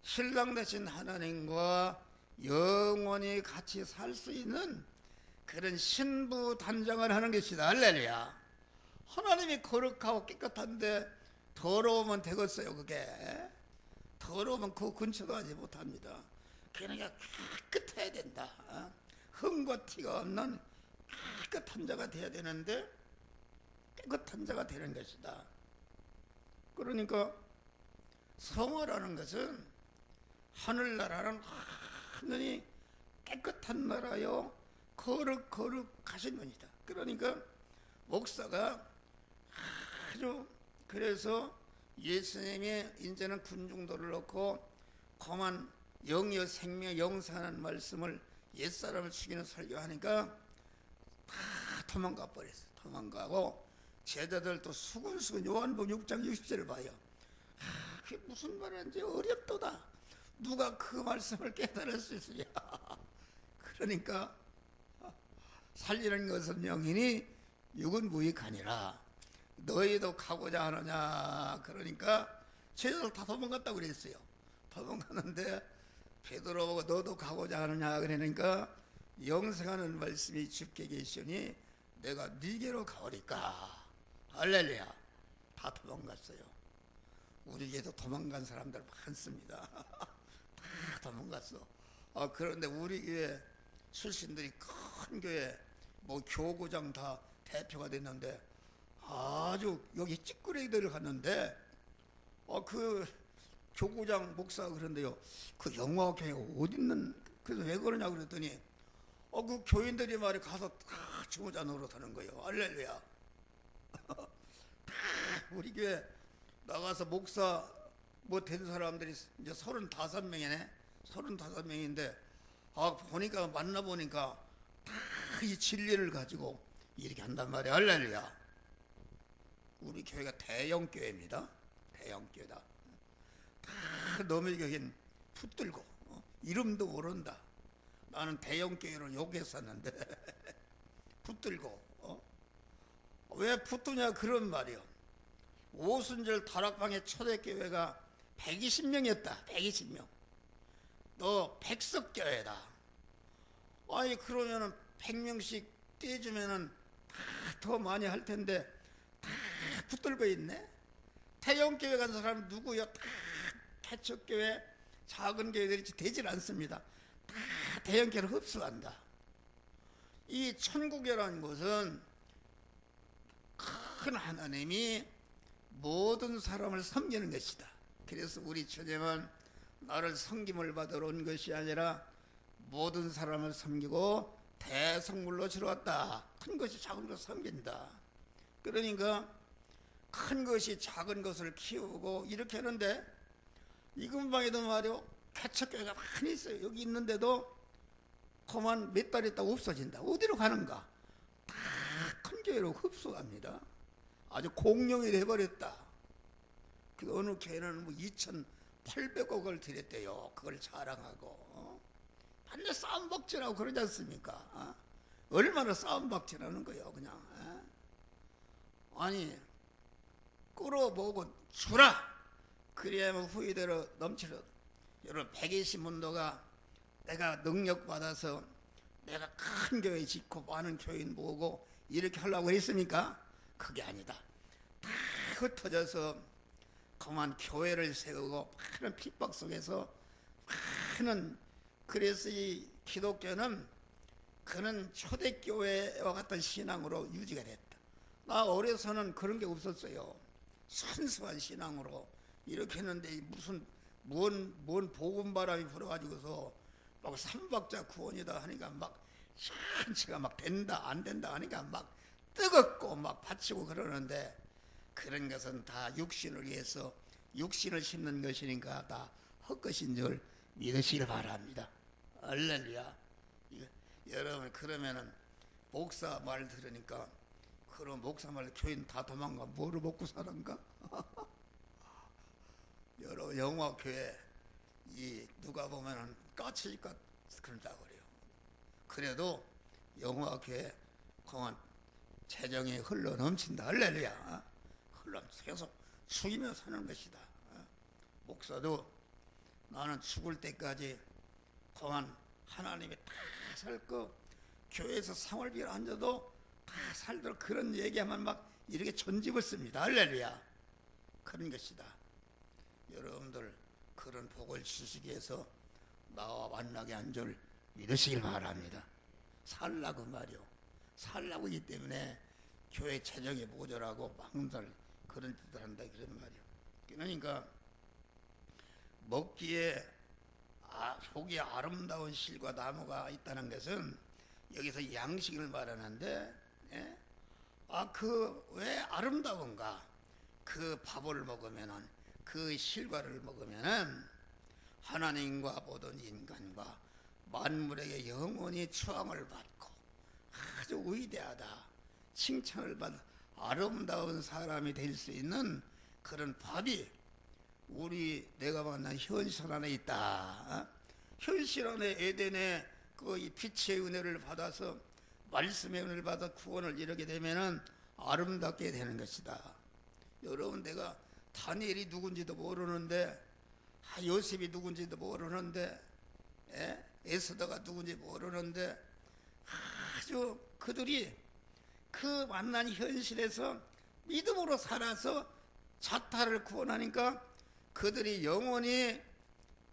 신랑 되신 하나님과 영원히 같이 살 수 있는 그런 신부 단장을 하는 것이다. 할렐루야. 하나님이 거룩하고 깨끗한데 더러우면 되겠어요. 그게 더러우면 그 근처도 가지 못합니다. 그러니까 깨끗해야 된다. 흠과 티가 없는 깨끗한 자가 돼야 되는데 깨끗한 자가 되는 것이다. 그러니까 성화라는 것은 하늘나라는 하늘이 깨끗한 나라요 거룩하신 분이다. 그러니까 목사가 아주 그래서 예수님이 이제는 군중도를 놓고 거만 영이여 생명 영생하는 말씀을 옛사람을 죽이는 설교하니까 다 도망가 버렸어. 도망가고 제자들도 수근수근 요한복음 6장 60절을 봐요. 그게 무슨 말인지 어렵도다. 누가 그 말씀을 깨달을 수 있으냐. 그러니까 살리는 것은 영이니 육은 무익하니라. 너희도 가고자 하느냐. 그러니까 제자들 다 도망갔다고 그랬어요. 도망갔는데 베드로 보고 너도 가고자 하느냐 그러니까 영생하는 말씀이 주께 계시니 내가 네게로 가오리까. 할렐루야. 다 도망갔어요. 우리 교회도 도망간 사람들 많습니다. 다 도망갔어. 그런데 우리 교회 출신들이 큰 교회 뭐 교구장 다 대표가 됐는데 아주 여기 찌끄레기들을 갔는데 그 교구장 목사가 그런데요, 그 영화교회가 어디 있는, 그래서 왜 그러냐 그랬더니 그 교인들이 말이 가서 다 주모자 노릇하는 거예요. 할렐루야. 우리 교회 나가서 목사 뭐 된 사람들이 이제 35명이네. 35명인데 보니까 만나보니까 다 이 진리를 가지고 이렇게 한단 말이야. 할렐루야. 우리 교회가 대형 교회입니다. 대형 교회다. 다 너희 교회는 붙들고 이름도 모른다. 나는 대형 교회를 욕했었는데 붙들고 왜 붙드냐 그런 말이요. 오순절 다락방의 초대교회가 120명이었다. 120명. 너 백석교회다. 아니 그러면은 100명씩 떼주면은 다 더 많이 할 텐데 다 붙들고 있네. 대형교회 간 사람 누구요? 다 개척교회, 작은 교회들이 되질 않습니다. 다 대형교회를 흡수한다. 이 천국이라는 것은 큰 하나님이 모든 사람을 섬기는 것이다. 그래서 우리 주님은 나를 섬김을 받으러 온 것이 아니라 모든 사람을 섬기고 대성물로 들어왔다. 큰 것이 작은 것을 섬긴다. 그러니까 큰 것이 작은 것을 키우고 이렇게 하는데 이 근방에도 말이요 개척교회가 많이 있어요. 여기 있는데도 그만 몇 달 있다가 없어진다. 어디로 가는가? 다 큰 교회로 흡수합니다. 아주 공룡이 돼버렸다. 그 어느 교회는 뭐 2,800억을 들였대요. 그걸 자랑하고 반대 싸움박질하고 그러지 않습니까? 얼마나 싸움박질하는 거예요. 그냥 아니 끌어보고 주라. 그래야만 후이대로 넘치려. 여러분 120문도가 내가 능력받아서 내가 큰 교회 짓고 많은 교인 모으고 이렇게 하려고 했습니까? 그게 아니다. 다 흩어져서 그만 교회를 세우고 많은 핍박 속에서 많은 그래서 이 기독교는 그는 초대교회와 같은 신앙으로 유지가 됐다. 나 어려서는 그런 게 없었어요. 순수한 신앙으로 이렇게 했는데 무슨 뭔 복음바람이 불어가지고서 막 삼박자 구원이다 하니까 막 신치가 막 된다 안 된다 하니까 막 뜨겁고 막 바치고 그러는데 그런 것은 다 육신을 위해서 육신을 심는 것이니까 다 헛것인 줄 믿으시길 바랍니다. 할렐루야. 여러분 그러면은 목사 말 들으니까 그럼 목사 말 교인 다 도망가 뭐를 먹고 사는가? 여러 영화교회 이 누가 보면은 까치니까 그런다 그래요. 그래도 영화교회 공안 재정이 흘러 넘친다. 할렐루야. 흘러 계속 죽이며 사는 것이다. 목사도 나는 죽을 때까지 공안 하나님이 다 살고 교회에서 상월비를 앉아도 다 살도록 그런 얘기하면 막 이렇게 전집을 씁니다. 할렐루야. 그런 것이다. 여러분들 그런 복을 주시기 위해서 나와 만나게 한 줄 믿으시길 바랍니다. 살라고 말이요. 살라고이기 때문에 교회 재정이 모자라고 망설 그런 뜻을 한다 그런 말이요. 그러니까 먹기에 속이 아름다운 실과 나무가 있다는 것은 여기서 양식을 말하는데 그 왜 아름다운가? 그 밥을 먹으면은 그 실과를 먹으면은 하나님과 모든 인간과 만물에게 영원히 추앙을 받고 아주 위대하다 칭찬을 받아 아름다운 사람이 될 수 있는 그런 밥이 우리 내가 만난 현실 안에 있다. 현실 안에 에덴의 그 빛의 은혜를 받아서 말씀의 은혜를 받아 구원을 이루게 되면은 아름답게 되는 것이다. 여러분 내가 다니엘이 누군지도 모르는데 요셉이 누군지도 모르는데 에스더가 누군지 모르는데 아주 그들이 그 만난 현실에서 믿음으로 살아서 자타를 구원하니까 그들이 영원히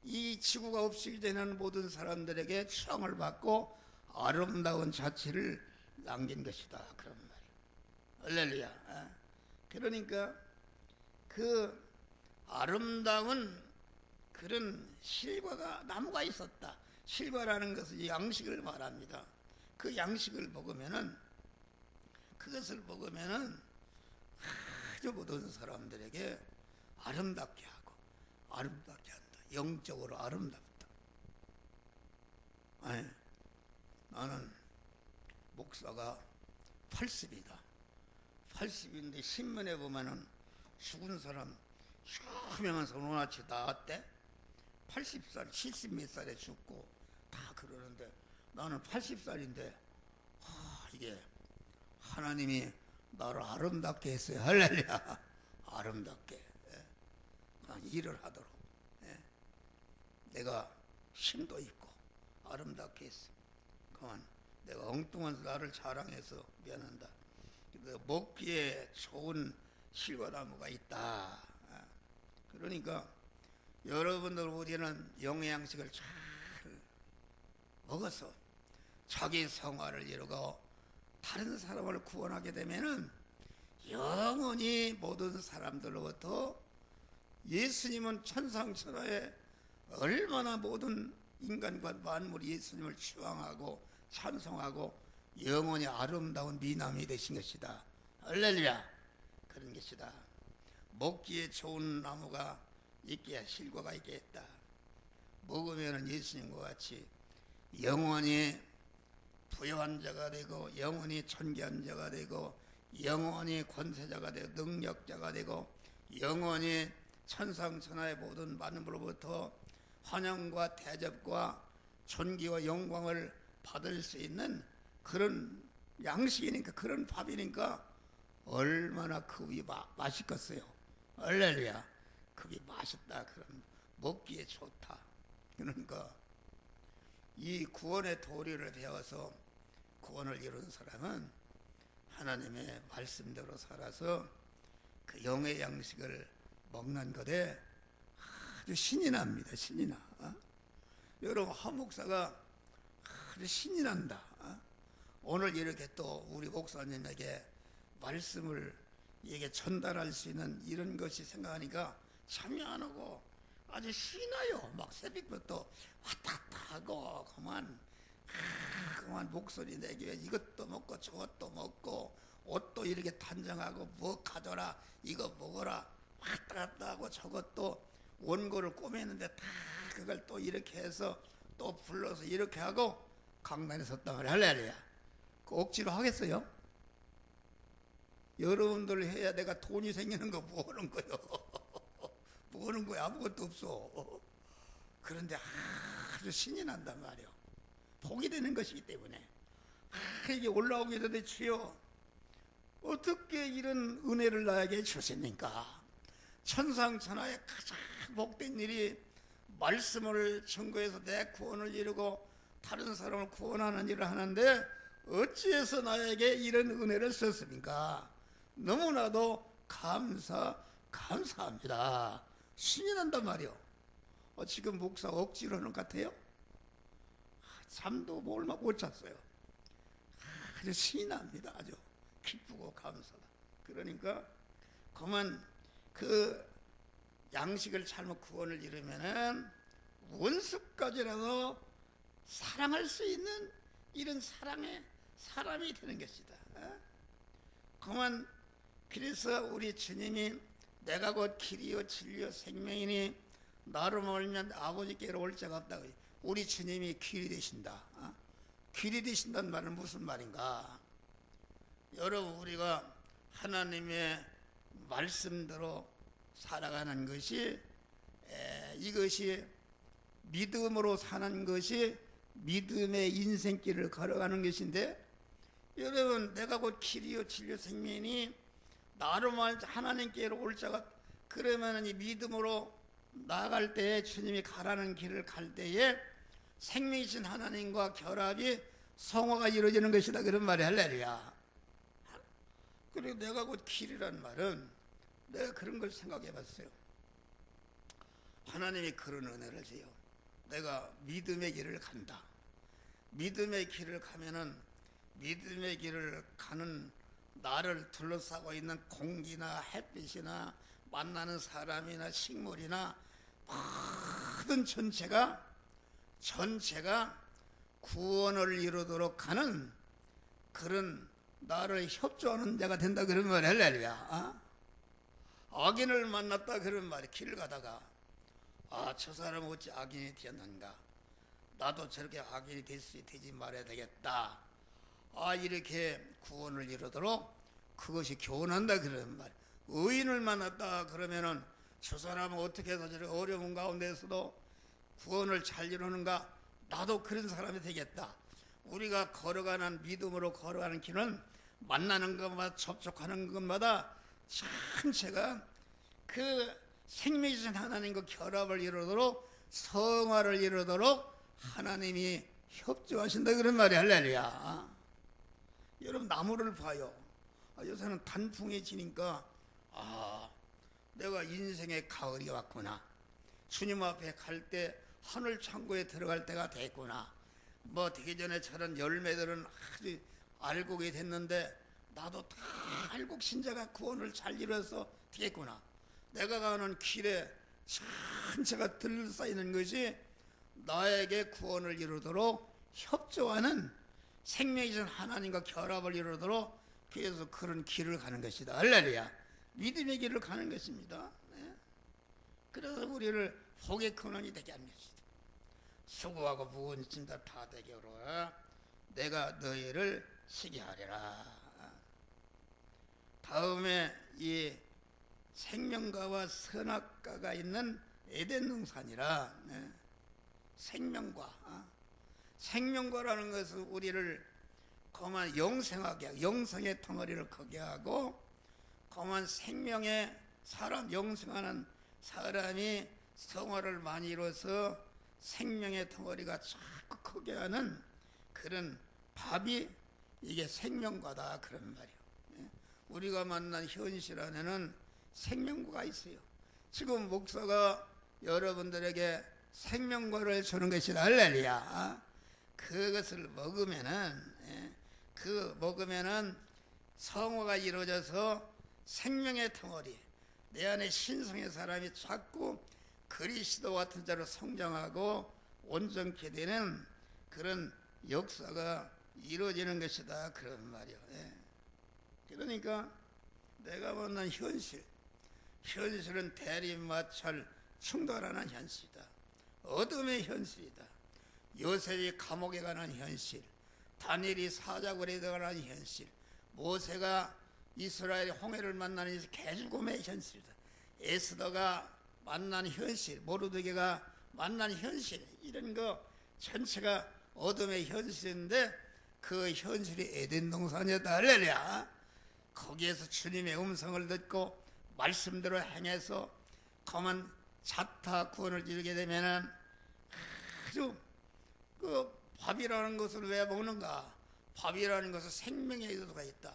이 지구가 없이 되는 모든 사람들에게 추앙을 받고 아름다운 자취를 남긴 것이다. 그런 말이에요. 할렐루야. 그러니까 그 아름다운 그런 실과가 나무가 있었다. 실과라는 것은 양식을 말합니다. 그 양식을 먹으면은 그것을 먹으면은 아주 모든 사람들에게 아름답게 하고 아름답게 한다. 영적으로 아름답다. 아니, 나는 목사가 80이다. 80인데 신문에 보면은 죽은 사람 유명한 노나치 나왔대. 80살, 70몇 살에 죽고 다 그러는데 나는 80살인데 이게 하나님이 나를 아름답게 했어요. 할렐루야. 아름답게. 일을 하도록. 내가 힘도 있고 아름답게 했어. 그만 내가 엉뚱한 나를 자랑해서 미안한다. 먹기에 좋은 실과나무가 있다. 그러니까 여러분들 우리는 영양식을 잘 먹어서 자기 성화를 이루고 다른 사람을 구원하게 되면은 영원히 모든 사람들로부터 예수님은 천상천하에 얼마나 모든 인간과 만물이 예수님을 추앙하고 찬송하고 영원히 아름다운 미남이 되신 것이다. 할렐루야. 그런 것이다. 먹기에 좋은 나무가 있기에 실과가 있겠다. 먹으면 예수님과 같이 영원히 부유한 자가 되고 영원히 존귀한 자가 되고 영원히 권세자가 되고 능력자가 되고 영원히 천상천하의 모든 만물로부터 환영과 대접과 존귀와 영광을 받을 수 있는 그런 양식이니까, 그런 밥이니까 얼마나 급이 맛있겠어요. 할렐루야. 급이 맛있다. 그런 먹기에 좋다. 그러니까 이 구원의 도리를 배워서 구원을 이룬 사람은 하나님의 말씀대로 살아서 그 영의 양식을 먹는 것에 아주 신이 납니다. 신이 나. 여러분, 한 목사가 아주 신이 난다. 오늘 이렇게 또 우리 목사님에게 말씀을 이게 전달할 수 있는 이런 것이 생각하니까 참여 안 하고 아주 신나요. 막 새벽부터 왔다 갔다 하고 그만 목소리 내기에 이것도 먹고 저것도 먹고 옷도 이렇게 단정하고 뭐 가져라 이거 먹어라 왔다 갔다 하고 저것도 원고를 꼬매는데 다 그걸 또 이렇게 해서 또 불러서 이렇게 하고 강단에 섰단 말이야. 할렐루야. 그 억지로 하겠어요? 여러분들 해야 내가 돈이 생기는 거 뭐 하는 거요? 뭐 하는 거야? 아무것도 없어. 그런데 아주 신이 난단 말이요. 복이 되는 것이기 때문에. 이게 올라오게 되되 주여 어떻게 이런 은혜를 나에게 주십니까? 천상천하에 가장 복된 일이 말씀을 증거해서 내 구원을 이루고 다른 사람을 구원하는 일을 하는데 어찌해서 나에게 이런 은혜를 썼습니까? 너무나도 감사합니다. 신이 난단 말이요. 지금 목사 억지로 하는 것 같아요? 잠도 얼마 못 잤어요. 아주 신이 납니다. 아주 기쁘고 감사다. 그러니까 그만 그 양식을 잘못 구원을 이루면은 원수까지라도 사랑할 수 있는 이런 사랑의 사람이 되는 것이다. 그만 그래서 우리 주님이 내가 곧 길이요 진리요 생명이니 나로 멀면 아버지께로 올 자가 없다. 우리 주님이 길이 되신다. 길이 되신다는 말은 무슨 말인가? 여러분 우리가 하나님의 말씀대로 살아가는 것이 이것이 믿음으로 사는 것이 믿음의 인생길을 걸어가는 것인데 여러분 내가 곧 길이요 진리요 생명이니 나로 말 하나님께로 올 자가 그러면 이 믿음으로 나아갈 때에 주님이 가라는 길을 갈 때에 생명이신 하나님과 결합이 성화가 이루어지는 것이다. 그런 말이 할렐루야. 그리고 내가 곧 길이란 말은 내가 그런 걸 생각해 봤어요. 하나님이 그런 은혜를 줘요. 내가 믿음의 길을 간다. 믿음의 길을 가면은 믿음의 길을 가는 나를 둘러싸고 있는 공기나 햇빛이나 만나는 사람이나 식물이나 모든 전체가 구원을 이루도록 하는 그런 나를 협조하는 자가 된다. 그런 말 할렐루야. 악인을 만났다. 그런 말이 길을 가다가 저 사람은 어찌 악인이 되었는가, 나도 저렇게 악인이 되지 말아야 되겠다 이렇게 구원을 이루도록 그것이 교훈한다 그런 말. 의인을 만났다 그러면은 저 사람은 어떻게 해서 저렇게 어려운 가운데서도 구원을 잘 이루는가, 나도 그런 사람이 되겠다. 우리가 걸어가는 믿음으로 걸어가는 길은 만나는 것마다 접촉하는 것마다 전체가 그 생명이신 하나님과 결합을 이루도록 성화를 이루도록 하나님이 협조하신다 그런 말이 할렐루야. 여러분 나무를 봐요. 요새는 단풍이 지니까 내가 인생의 가을이 왔구나. 주님 앞에 갈 때 하늘 창고에 들어갈 때가 됐구나. 뭐 되기 전에 저런 열매들은 아주 알곡이 됐는데 나도 다 알곡 신자가 구원을 잘 이뤄서 되겠구나. 내가 가는 길에 전체가 들싸이는 것이 나에게 구원을 이루도록 협조하는 생명이신 하나님과 결합을 이루도록 그래서 그런 길을 가는 것이다. 할렐루야. 믿음의 길을 가는 것입니다. 네. 그래서 우리를 복의 근원이 되게 하는 것이다. 수고하고 무거운 짐 다 되게 하라. 내가 너희를 쉬게 하리라. 다음에 이 생명과와 선악과가 있는 에덴 동산이라. 네. 생명과라는 것은 우리를 거만 영생하게 하고 영생의 덩어리를 크게 하고 거만 생명의 사람 영생하는 사람이 성화를 많이 이뤄서 생명의 덩어리가 자꾸 크게 하는 그런 밥이 이게 생명과다 그런 말이에요. 우리가 만난 현실 안에는 생명과가 있어요. 지금 목사가 여러분들에게 생명과를 주는 것이다. 할렐루야. 그것을 먹으면은 성화가 이루어져서 생명의 덩어리, 내 안에 신성의 사람이 자꾸 그리스도 같은 자로 성장하고 온전케 되는 그런 역사가 이루어지는 것이다 그런 말이요. 그러니까 내가 만난 현실은 대립마찰 충돌하는 현실이다. 어둠의 현실이다. 요셉이 감옥에 가는 현실, 다니엘이 사자굴에 들어가는 현실, 모세가 이스라엘의 홍해를 만나는 개죽음의 현실이다. 에스더가 만난 현실, 모르드게가 만난 현실, 이런 거 전체가 어둠의 현실인데 그 현실이 에덴 동산이었다. 할렐루야. 거기에서 주님의 음성을 듣고 말씀대로 행해서 거만 자타 구원을 이루게 되면은 아주 그 밥이라는 것을 왜 먹는가? 밥이라는 것은 생명의 요소가 있다.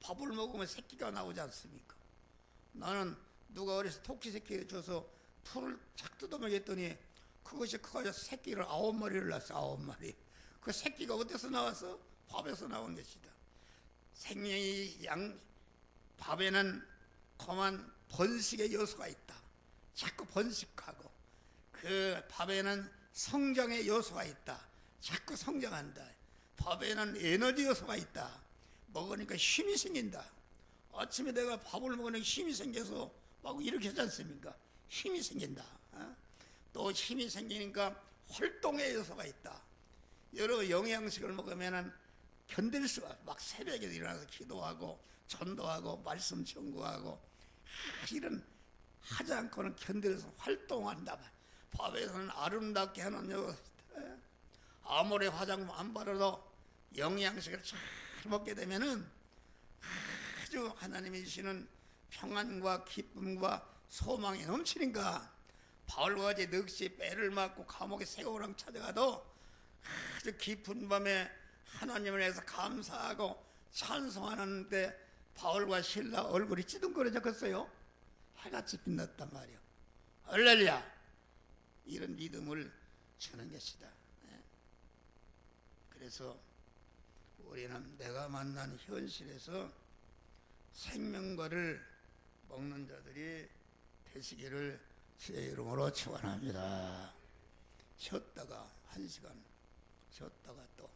밥을 먹으면 새끼가 나오지 않습니까? 나는 누가 어려서 토끼 새끼 줘서 풀을 착 뜯어먹였더니 그것이 커가지고 새끼를 9마리를 낳았어. 9마리. 그 새끼가 어디서 나왔어? 밥에서 나온 것이다. 생명의 밥에는 거만 번식의 요소가 있다. 자꾸 번식하고 그 밥에는 성장의 요소가 있다. 자꾸 성장한다. 밥에는 에너지 요소가 있다. 먹으니까 힘이 생긴다. 아침에 내가 밥을 먹으니까 힘이 생겨서 막 이렇게 하지 않습니까? 힘이 생긴다. 또 힘이 생기니까 활동의 요소가 있다. 여러 영양식을 먹으면 견딜 수가, 막 새벽에 일어나서 기도하고 전도하고 말씀 전구하고 이런 하지 않고는 견딜서 활동한다. 밥에서는 아름답게 하는 요소다. 아무리 화장품 안 바르도 영양식을 잘 먹게 되면은 아주 하나님이 주시는 평안과 기쁨과 소망이 넘치니까 바울과 같이 넋이 빼를 맞고 감옥에 세우랑 찾아가도 아주 깊은 밤에 하나님을 위해서 감사하고 찬송하는데 바울과 실라 얼굴이 찌둥거려졌겠어요? 해같이 빛났단 말이요. 할렐루야. 이런 믿음을 주는 것이다. 그래서 우리는 내가 만난 현실에서 생명과를 먹는 자들이 되시기를 주의 이름으로 축원합니다. 쉬었다가 1시간 쉬었다가 또